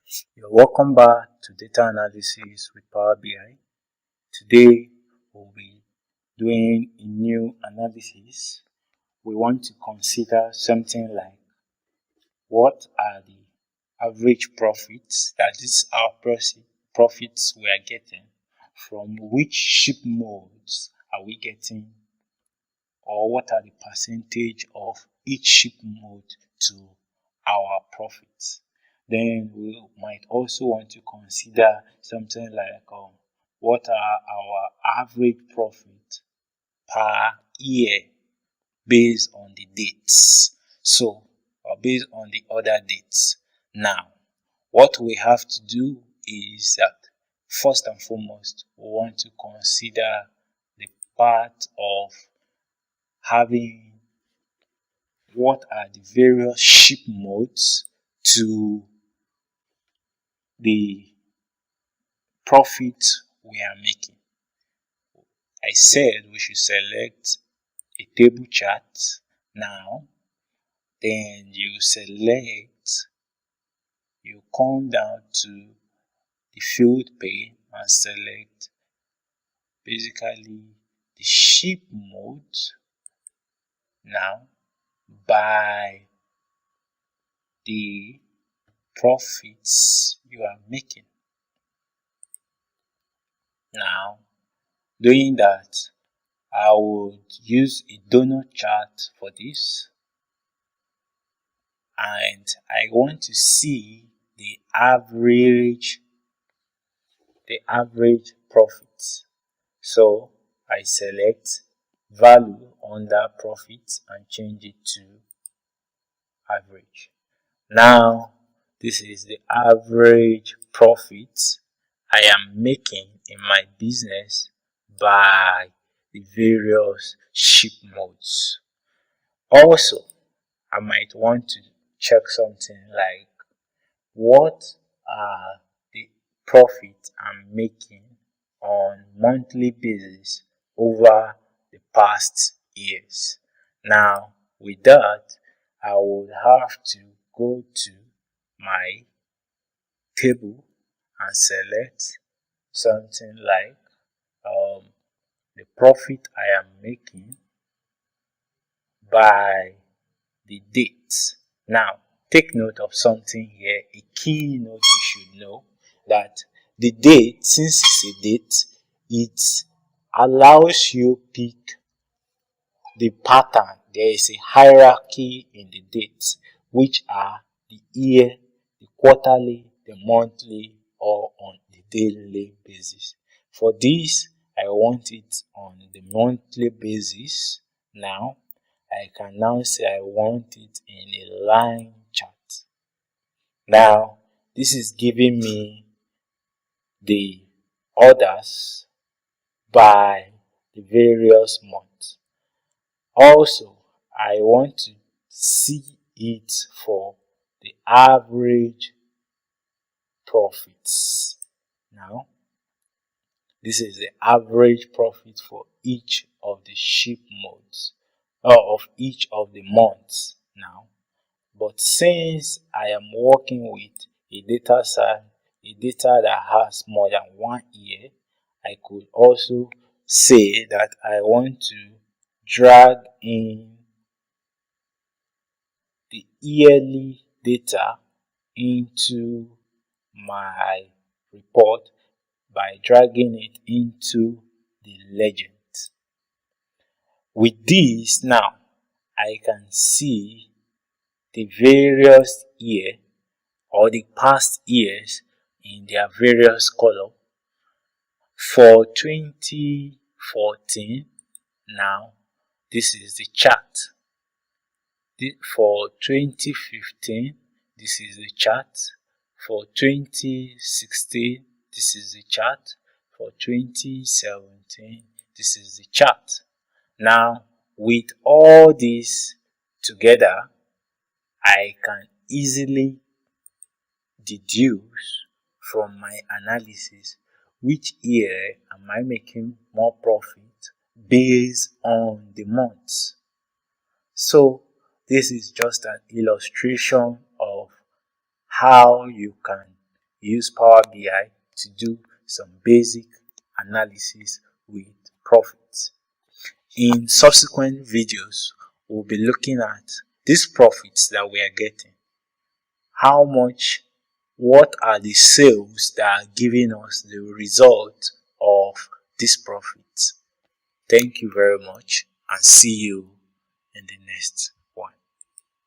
You're welcome back to Data Analysis with Power BI. Today we'll be doing a new analysis. We want to consider something like what are the average profits, that is our profits we are getting, from which ship modes are we getting, or what are the percentage of each ship mode to our profits. Then we might also want to consider something like what are our average profit per year based on the dates. So, or based on the other dates. Now, what we have to do is that first and foremost, we want to consider the part of having what are the various ship modes to the profit we are making. I said we should select a table chart now, then you come down to the field pane and select basically the ship mode now by the profits you are making. Now, doing that, I would use a donut chart for this, and I want to see the average profits. So I select value under profit and change it to average. Now this is the average profit I am making in my business by the various ship modes. Also, I might want to check something like what are the profit I'm making on monthly basis over the past years. Now, with that, I would have to go to my table and select something like the profit I am making by the date. Now, take note of something here, a key note you should know, that the date, since it's a date, it allows you pick the pattern. There is a hierarchy in the dates, which are the year, the quarterly, the monthly, or on the daily basis. For this, I want it on the monthly basis. Now, I can now say I want it in a line chart. Now, this is giving me the orders by the various months. Also, I want to see it for the average profits. Now, this is the average profit for each of the ship modes, or of each of the months now. But since I am working with a data that has more than 1 year, I could also say that I want to drag in the yearly data into my report by dragging it into the legend. With this now, I can see the various year or the past years in their various color. For 2014, now this is the chart. For 2015, this is the chart. For 2016, this is the chart. For 2017, this is the chart. Now, with all this together, I can easily deduce from my analysis which year am I making more profit based on the months. So this is just an illustration of how you can use Power BI to do some basic analysis with profits. In subsequent videos, we'll be looking at these profits that we are getting. How much, what are the sales that are giving us the result of these profits? Thank you very much and see you in the next